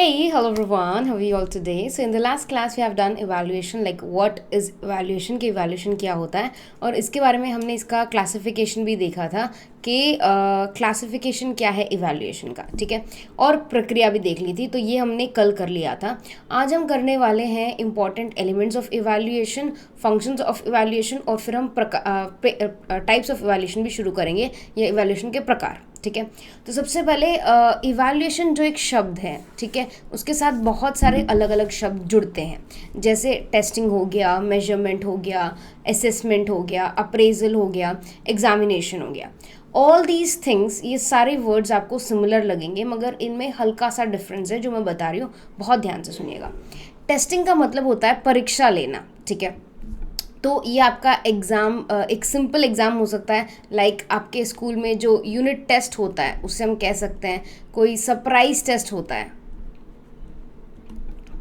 Hey, hello everyone. How are you all today? So in the last class we have done evaluation, like what is evaluation कि evaluation क्या होता है, और इसके बारे में हमने इसका क्लासिफिकेशन भी देखा था कि क्लासिफिकेशन क्या है evaluation का, ठीक है, और प्रक्रिया भी देख ली थी। तो ये हमने कल कर लिया था। आज हम करने वाले हैं important elements of evaluation, functions of evaluation, और फिर हम टाइप्स ऑफ evaluation भी शुरू करेंगे, या evaluation के प्रकार, ठीक है। तो सबसे पहले इवैल्यूएशन जो एक शब्द है, ठीक है, उसके साथ बहुत सारे अलग अलग शब्द जुड़ते हैं, जैसे टेस्टिंग हो गया, मेजरमेंट हो गया, असेसमेंट हो गया, अप्रेजल हो गया, एग्जामिनेशन हो गया। ऑल दीज थिंग्स, ये सारे वर्ड्स आपको सिमिलर लगेंगे, मगर इनमें हल्का सा डिफरेंस है जो मैं बता रही हूँ, बहुत ध्यान से सुनिएगा। टेस्टिंग का मतलब होता है परीक्षा लेना, ठीक है। तो ये आपका एग्ज़ाम एक सिंपल एग्ज़ाम हो सकता है, लाइक आपके स्कूल में जो यूनिट टेस्ट होता है उससे हम कह सकते हैं कोई सरप्राइज टेस्ट होता है,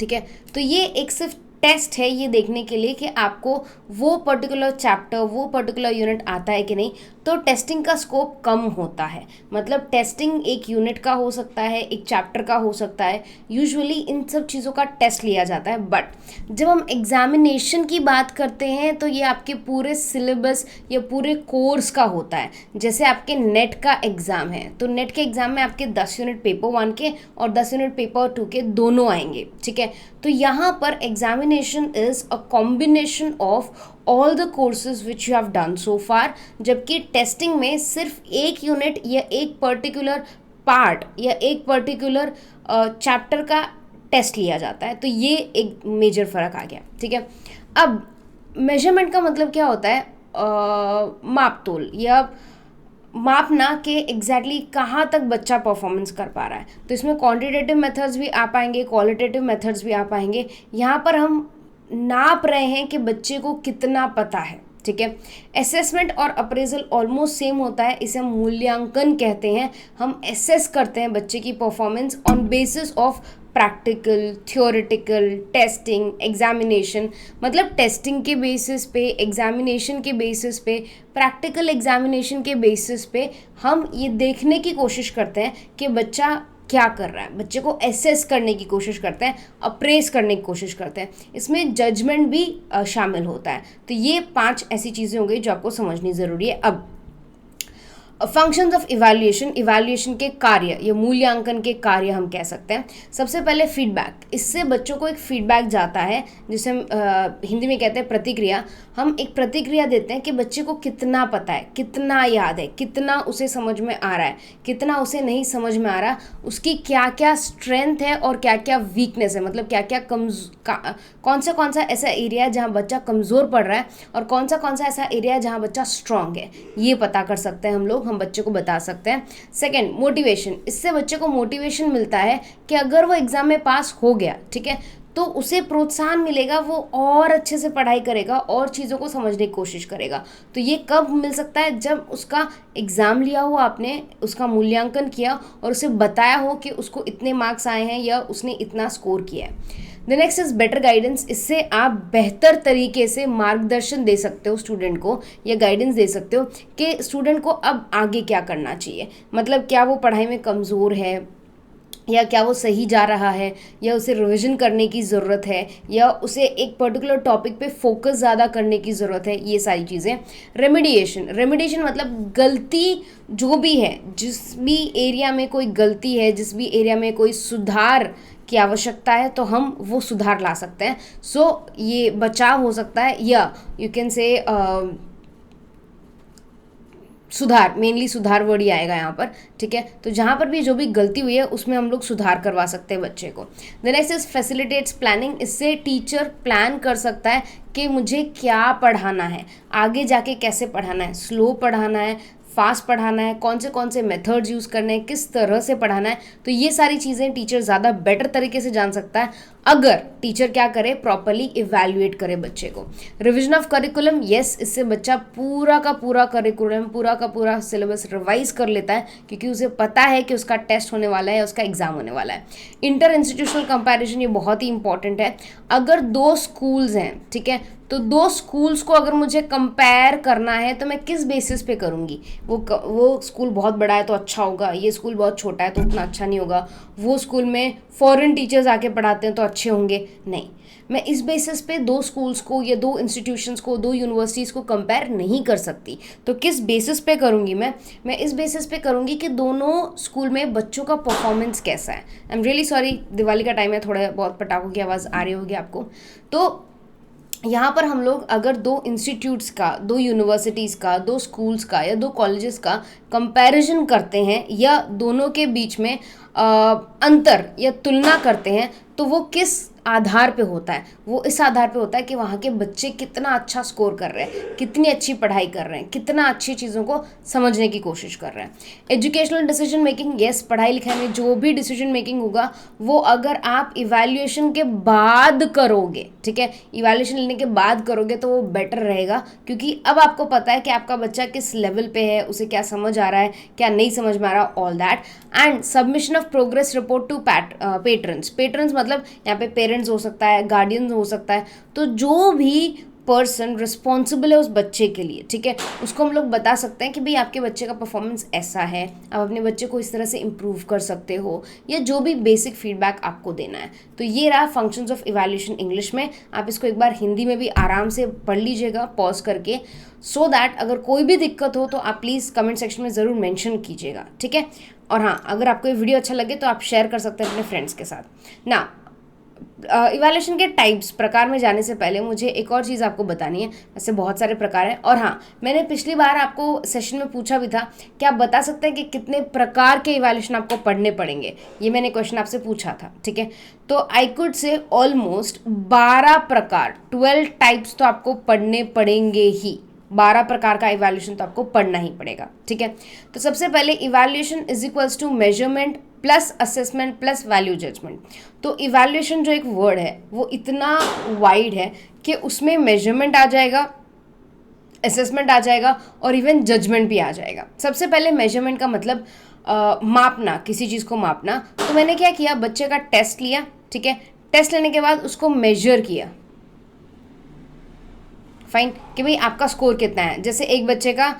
ठीक है। तो ये एक सिर्फ टेस्ट है ये देखने के लिए कि आपको वो पर्टिकुलर चैप्टर, वो पर्टिकुलर यूनिट आता है कि नहीं। तो टेस्टिंग का स्कोप कम होता है, मतलब टेस्टिंग एक यूनिट का हो सकता है, एक चैप्टर का हो सकता है। यूजुअली इन सब चीज़ों का टेस्ट लिया जाता है। बट जब हम एग्जामिनेशन की बात करते हैं तो ये आपके पूरे सिलेबस या पूरे कोर्स का होता है। जैसे आपके नेट का एग्ज़ाम है, तो नेट के एग्ज़ाम में आपके 10 यूनिट पेपर 1 के और 10 यूनिट पेपर 2 के दोनों आएंगे, ठीक है। तो यहाँ पर examination is a combination of all the courses which you have done so far, जबकि टेस्टिंग में सिर्फ एक यूनिट या एक पर्टिकुलर पार्ट या एक पर्टिकुलर चैप्टर का टेस्ट लिया जाता है। तो ये एक मेजर फ़र्क आ गया, ठीक है। अब मेजरमेंट का मतलब क्या होता है? माप तोल या मापना कि एग्जैक्टली कहाँ तक बच्चा परफॉर्मेंस कर पा रहा है। तो इसमें क्वांटिटेटिव मेथड्स भी आ पाएंगे, क्वालिटेटिव मेथड्स भी आ पाएंगे। यहाँ पर हम नाप रहे हैं कि बच्चे को कितना पता है, ठीक है। असेसमेंट और अप्रेजल ऑलमोस्ट सेम होता है, इसे हम मूल्यांकन कहते हैं। हम असेस करते हैं बच्चे की performance on basis of practical, theoretical, testing, examination. मतलब टेस्टिंग के बेसिस पे, एग्जामिनेशन के बेसिस पे, प्रैक्टिकल एग्जामिनेशन के बेसिस पे हम ये देखने की कोशिश करते हैं कि बच्चा क्या कर रहा है। बच्चे को एसेस करने की कोशिश करते हैं, अप्रेस करने की कोशिश करते हैं। इसमें जजमेंट भी शामिल होता है। तो ये 5 ऐसी चीज़ें हो गई जो आपको समझनी ज़रूरी है। अब फंक्शंस ऑफ इवैल्यूएशन, इवैल्यूएशन के कार्य या मूल्यांकन के कार्य हम कह सकते हैं। सबसे पहले फीडबैक, इससे बच्चों को एक फीडबैक जाता है जिसे हम हिंदी में कहते हैं प्रतिक्रिया। हम एक प्रतिक्रिया देते हैं कि बच्चे को कितना पता है, कितना याद है, कितना उसे समझ में आ रहा है, कितना उसे नहीं समझ में आ रहा, उसकी क्या क्या स्ट्रेंथ है और क्या क्या वीकनेस है। मतलब क्या क्या कौन सा ऐसा एरिया है जहाँ बच्चा कमज़ोर पड़ रहा है और कौन सा ऐसा एरिया है जहाँ बच्चा स्ट्रांग है। ये पता कर सकते हैं हम बच्चे को बता सकते हैं। सेकंड, मोटिवेशन, इससे बच्चे को मोटिवेशन मिलता है कि अगर वो एग्ज़ाम में पास हो गया, ठीक है, तो उसे प्रोत्साहन मिलेगा, वो और अच्छे से पढ़ाई करेगा और चीज़ों को समझने की कोशिश करेगा। तो ये कब मिल सकता है? जब उसका एग्ज़ाम लिया हो, आपने उसका मूल्यांकन किया और उसे बताया हो कि उसको इतने मार्क्स आए हैं या उसने इतना स्कोर किया है। The next is better guidance, इससे आप बेहतर तरीके से मार्गदर्शन दे सकते हो स्टूडेंट को, या गाइडेंस दे सकते हो कि स्टूडेंट को अब आगे क्या करना चाहिए। मतलब क्या वो पढ़ाई में कमज़ोर है, या क्या वो सही जा रहा है, या उसे रिवीजन करने की ज़रूरत है, या उसे एक पर्टिकुलर टॉपिक पे फोकस ज़्यादा करने की ज़रूरत है। ये सारी चीज़ें। रेमिडिएशन मतलब गलती जो भी है, जिस भी एरिया में कोई गलती है, जिस भी एरिया में कोई सुधार की आवश्यकता है, तो हम वो सुधार ला सकते हैं। सो ये बचाव हो सकता है, या यू कैन से सुधार, मेनली सुधार वर्ड ही आएगा यहाँ पर, ठीक है। तो जहाँ पर भी जो भी गलती हुई है उसमें हम लोग सुधार करवा सकते हैं बच्चे को। The next is facilitates planning, इससे टीचर प्लान कर सकता है कि मुझे क्या पढ़ाना है, आगे जाके कैसे पढ़ाना है, स्लो पढ़ाना है, फास्ट पढ़ाना है, कौन से मेथड्स यूज़ करने हैं, किस तरह से पढ़ाना है। तो ये सारी चीज़ें टीचर ज़्यादा बेटर तरीके से जान सकता है अगर टीचर क्या करे, प्रॉपरली इवैल्यूएट करे बच्चे को। रिवीजन ऑफ करिकुलम, यस, इससे बच्चा पूरा का पूरा करिकुलम, पूरा का पूरा सिलेबस रिवाइज कर लेता है, क्योंकि उसे पता है कि उसका टेस्ट होने वाला है या उसका एग्जाम होने वाला है। इंटर इंस्टीट्यूशनल कंपैरिजन, ये बहुत ही इंपॉर्टेंट है। अगर 2 स्कूल्स हैं, ठीक है, तो दो स्कूल्स को अगर मुझे कंपेयर करना है तो मैं किस बेसिस पे करूँगी? वो स्कूल बहुत बड़ा है तो अच्छा होगा, ये स्कूल बहुत छोटा है तो उतना अच्छा नहीं होगा, वो स्कूल में फॉरेन टीचर्स आके पढ़ाते हैं तो अच्छे होंगे, नहीं। मैं इस बेसिस पे दो स्कूल्स को या दो इंस्टीट्यूशंस को, दो यूनिवर्सिटीज़ को कंपेयर नहीं कर सकती। तो किस बेसिस पे करूँगी मैं इस बेसिस पे करूँगी कि दोनों स्कूल में बच्चों का परफॉर्मेंस कैसा है। I am really sorry, Diwali का टाइम है, थोड़ा बहुत पटाखों की आवाज़ आ रही होगी आपको। तो यहाँ पर हम लोग अगर दो इंस्टीट्यूट्स का, दो यूनिवर्सिटीज़ का, दो स्कूल्स का या दो कॉलेजेस का कंपैरिजन करते हैं या दोनों के बीच में अंतर या तुलना करते हैं, तो वो किस आधार पे होता है? वो इस आधार पे होता है कि वहाँ के बच्चे कितना अच्छा स्कोर कर रहे हैं, कितनी अच्छी पढ़ाई कर रहे हैं, कितना अच्छी चीज़ों को समझने की कोशिश कर रहे हैं। एजुकेशनल डिसीजन मेकिंग, यस, पढ़ाई लिखाई में जो भी डिसीजन मेकिंग होगा वो अगर आप इवैल्यूएशन के बाद करोगे, ठीक है, इवैल्यूएशन लेने के बाद करोगे तो वो बेटर रहेगा, क्योंकि अब आपको पता है कि आपका बच्चा किस लेवल पे है, उसे क्या समझ आ रहा है, क्या नहीं समझ में आ रहा, all that. And submission of progress report to patrons मतलब यहाँ पे पेरेंट्स हो सकता है, गार्डियंस हो सकता है, तो जो भी पर्सन रिस्पॉन्सिबल है उस बच्चे के लिए, ठीक है, उसको हम लोग बता सकते हैं कि भाई आपके बच्चे का परफॉर्मेंस ऐसा है, आप अपने बच्चे को इस तरह से इम्प्रूव कर सकते हो, या जो भी बेसिक फीडबैक आपको देना है। तो ये रहा फंक्शंस ऑफ इवैल्यूएशन इंग्लिश में। आप इसको एक बार हिंदी में भी आराम से पढ़ लीजिएगा पॉज करके, सो दैट अगर कोई भी दिक्कत हो तो आप प्लीज़ कमेंट सेक्शन में ज़रूर मेंशन कीजिएगा, ठीक है। और हाँ, अगर आपको ये वीडियो अच्छा लगे तो आप शेयर कर सकते हैं अपने फ्रेंड्स के साथ ना। इवैल्यूएशन के टाइप्स, प्रकार में जाने से पहले मुझे एक और चीज़ आपको बतानी है। वैसे बहुत सारे प्रकार हैं, और हाँ, मैंने पिछली बार आपको सेशन में पूछा भी था कि आप बता सकते हैं कि कितने प्रकार के इवैल्यूएशन आपको पढ़ने पड़ेंगे। ये मैंने क्वेश्चन आपसे पूछा था, ठीक है। तो आई कुड से ऑलमोस्ट 12 प्रकार, 12 टाइप्स तो आपको पढ़ने पड़ेंगे ही। 12 प्रकार का इवैल्यूएशन तो आपको पढ़ना ही पड़ेगा, ठीक है। तो सबसे पहले evaluation is equals to measurement plus assessment plus value judgement. तो इवैल्यूएशन जो एक वर्ड है वो इतना वाइड है कि उसमें मेजरमेंट आ जाएगा, असेसमेंट आ जाएगा और इवन जजमेंट भी आ जाएगा। सबसे पहले मेजरमेंट का मतलब मापना, किसी चीज़ को मापना। तो मैंने क्या किया, बच्चे का टेस्ट लिया, ठीक है, टेस्ट लेने के बाद उसको मेजर किया, फाइन, कि भाई आपका स्कोर कितना है। जैसे एक बच्चे का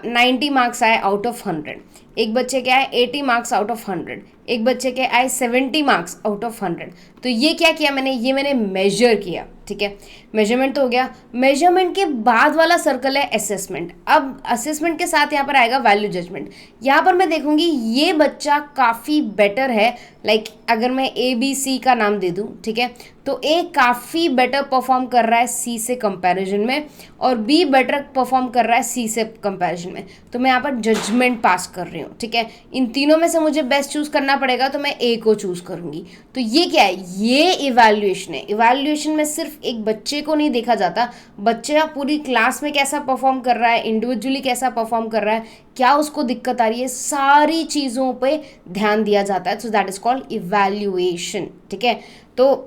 90 मार्क्स आए आउट ऑफ 100, एक बच्चे के आए 80 मार्क्स आउट ऑफ 100, एक बच्चे के आए 70 मार्क्स आउट ऑफ 100। तो ये क्या किया मैंने मेजर किया, ठीक है, मेजरमेंट तो हो गया। मेजरमेंट के बाद वाला सर्कल है असेसमेंट। अब असेसमेंट के साथ यहाँ पर आएगा वैल्यू जजमेंट। यहाँ पर मैं देखूंगी ये बच्चा काफ़ी बेटर है, लाइक अगर मैं ABC का नाम दे दूँ, ठीक है, तो A काफ़ी बेटर परफॉर्म कर रहा है C से कंपैरिजन में, और B बेटर परफॉर्म कर रहा है C से कंपैरिजन में। तो मैं यहाँ पर जजमेंट पास कर रही हूँ, ठीक है। इन तीनों में से मुझे बेस्ट चूज़ करना पड़ेगा तो मैं A को चूज़ करूँगी। तो ये क्या है, ये इवैल्यूएशन है। इवैल्यूएशन में सिर्फ एक बच्चे को नहीं देखा जाता, बच्चा पूरी क्लास में कैसा परफॉर्म कर रहा है, इंडिविजुअली कैसा परफॉर्म कर रहा है, क्या उसको दिक्कत आ रही है, सारी चीज़ों पे ध्यान दिया जाता है। So that is called evaluation, ठीक है। तो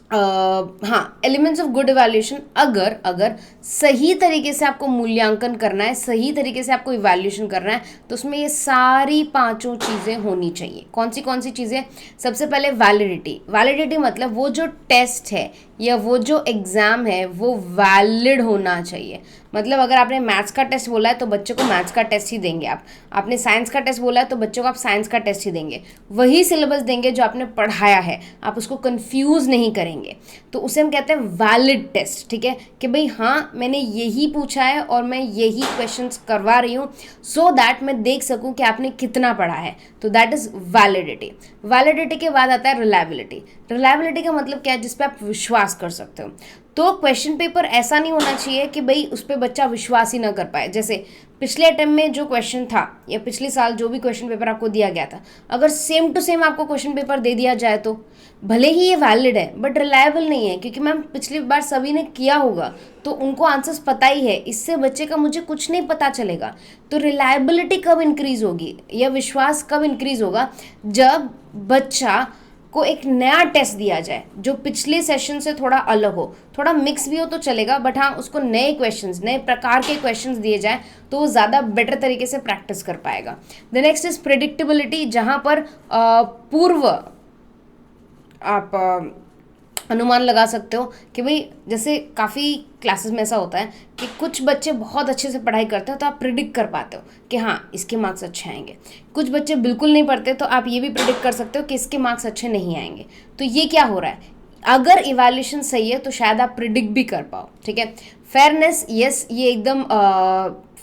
हाँ, एलिमेंट्स ऑफ गुड इवैल्यूएशन, अगर सही तरीके से आपको मूल्यांकन करना है, सही तरीके से आपको इवैल्यूएशन करना है, तो उसमें ये सारी पांचों चीज़ें होनी चाहिए। कौन सी चीज़ें? सबसे पहले वैलिडिटी मतलब वो जो टेस्ट है या वो जो एग्ज़ाम है वो वैलिड होना चाहिए। मतलब अगर आपने मैथ्स का टेस्ट बोला है तो बच्चे को मैथ्स का टेस्ट ही देंगे आप, आपने साइंस का टेस्ट बोला है तो बच्चों को आप साइंस का टेस्ट ही देंगे, वही सिलेबस देंगे जो आपने पढ़ाया है, आप उसको कंफ्यूज नहीं करेंगे। तो उसे हम कहते हैं वैलिड टेस्ट, ठीक है, कि भाई हाँ मैंने यही पूछा है और मैं यही क्वेश्चंस करवा रही हूँ, सो दैट मैं देख सकूँ कि आपने कितना पढ़ा है। तो दैट इज़ वैलिडिटी के बाद आता है रिलायबिलिटी का मतलब क्या है, जिस पे आप विश्वास कर सकते हो। तो क्वेश्चन पेपर ऐसा नहीं होना चाहिए कि भाई उस पर बच्चा विश्वास ही ना कर पाए। जैसे पिछले अटेम्प्ट में जो क्वेश्चन था या पिछले साल जो भी क्वेश्चन पेपर आपको दिया गया था, अगर सेम टू सेम आपको क्वेश्चन पेपर दे दिया जाए तो भले ही ये वैलिड है बट रिलायबल नहीं है, क्योंकि मैम पिछली बार सभी ने किया होगा तो उनको आंसर्स पता ही है, इससे बच्चे का मुझे कुछ नहीं पता चलेगा। तो रिलायबिलिटी कब इंक्रीज होगी या विश्वास कब इंक्रीज होगा, जब बच्चा को एक नया टेस्ट दिया जाए जो पिछले सेशन से थोड़ा अलग हो, थोड़ा मिक्स भी हो तो चलेगा, बट हाँ उसको नए क्वेश्चंस, नए प्रकार के क्वेश्चंस दिए जाए तो वो ज़्यादा बेटर तरीके से प्रैक्टिस कर पाएगा। द नेक्स्ट इज प्रेडिक्टेबिलिटी, जहाँ पर पूर्व आप अनुमान लगा सकते हो कि भाई जैसे काफ़ी क्लासेस में ऐसा होता है कि कुछ बच्चे बहुत अच्छे से पढ़ाई करते हैं तो आप प्रिडिक्ट कर पाते हो कि हाँ इसके मार्क्स अच्छे आएंगे। कुछ बच्चे बिल्कुल नहीं पढ़ते तो आप ये भी प्रिडिक्ट कर सकते हो कि इसके मार्क्स अच्छे नहीं आएंगे। तो ये क्या हो रहा है, अगर इवैल्यूएशन सही है तो शायद आप प्रिडिक्ट भी कर पाओ। ठीक है, फेयरनेस, यस, ये एकदम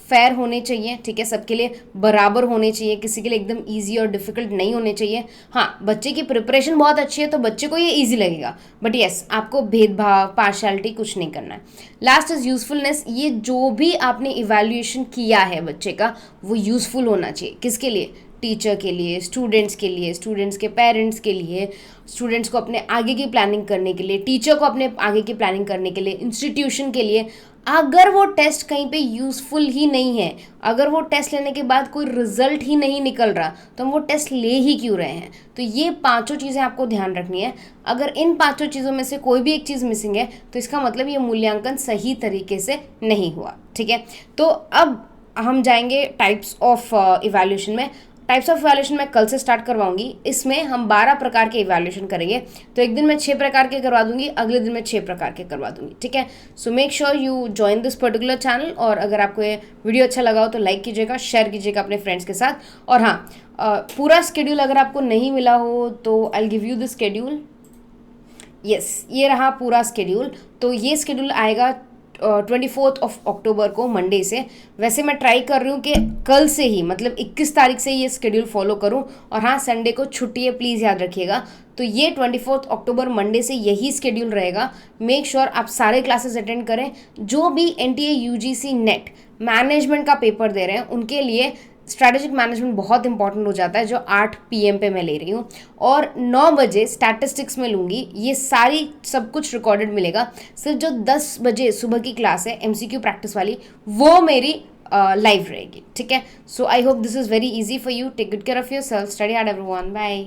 फेयर होने चाहिए। ठीक है, सबके लिए बराबर होने चाहिए, किसी के लिए एकदम इजी और डिफिकल्ट नहीं होने चाहिए। हाँ, बच्चे की प्रिपरेशन बहुत अच्छी है तो बच्चे को ये इजी लगेगा, बट यस आपको भेदभाव, पार्शलिटी कुछ नहीं करना है। लास्ट इज यूजफुलनेस, ये जो भी आपने इवैल्यूएशन किया है बच्चे का वो यूजफुल होना चाहिए। किसके लिए, टीचर के लिए, स्टूडेंट्स के लिए, स्टूडेंट्स के पेरेंट्स के लिए, स्टूडेंट्स को अपने आगे की प्लानिंग करने के लिए, टीचर को अपने आगे की प्लानिंग करने के लिए, इंस्टीट्यूशन के लिए। अगर वो टेस्ट कहीं पे यूज़फुल ही नहीं है, अगर वो टेस्ट लेने के बाद कोई रिजल्ट ही नहीं निकल रहा तो हम वो टेस्ट ले ही क्यों रहे हैं। तो ये पांचों चीज़ें आपको ध्यान रखनी है। अगर इन पांचों चीज़ों में से कोई भी एक चीज़ मिसिंग है तो इसका मतलब ये मूल्यांकन सही तरीके से नहीं हुआ। ठीक है, तो अब हम जाएंगे टाइप्स ऑफ इवैल्यूएशन में। टाइप्स ऑफ इवैल्यूएशन मैं कल से स्टार्ट करवाऊंगी। इसमें हम 12 प्रकार के इवैल्यूएशन करेंगे। तो एक दिन मैं 6 प्रकार के करवा दूंगी, अगले दिन मैं 6 प्रकार के करवा दूंगी। ठीक है, so make sure you join this particular channel. और अगर आपको ये वीडियो अच्छा लगा हो तो लाइक कीजिएगा, शेयर कीजिएगा अपने फ्रेंड्स के साथ। और हाँ, पूरा स्केड्यूल अगर आपको नहीं मिला हो तो I will give you the schedule. Yes, ये रहा पूरा स्केड्यूल। तो ये स्केड्यूल आएगा 24 अक्टूबर को, मंडे से। वैसे मैं ट्राई कर रही हूँ कि कल से ही, मतलब 21 तारीख से ये स्केड्यूल फॉलो करूँ। और हाँ, संडे को छुट्टी है, प्लीज़ याद रखिएगा। तो ये 24 अक्टूबर मंडे से यही स्केड्यूल रहेगा। मेक श्योर आप सारे क्लासेस अटेंड करें। जो भी NTA UGC नेट मैनेजमेंट का पेपर दे रहे हैं उनके लिए स्ट्रैटेजिक मैनेजमेंट बहुत इंपॉर्टेंट हो जाता है, जो 8 PM पे मैं ले रही हूँ। और 9 बजे स्टैटिस्टिक्स में लूँगी। ये सारी सब कुछ रिकॉर्डेड मिलेगा। सिर्फ जो 10 बजे सुबह की क्लास है MCQ प्रैक्टिस वाली, वो मेरी लाइव रहेगी। ठीक है, so I hope this is very easy for you. Take good care of yourself, study hard everyone, bye.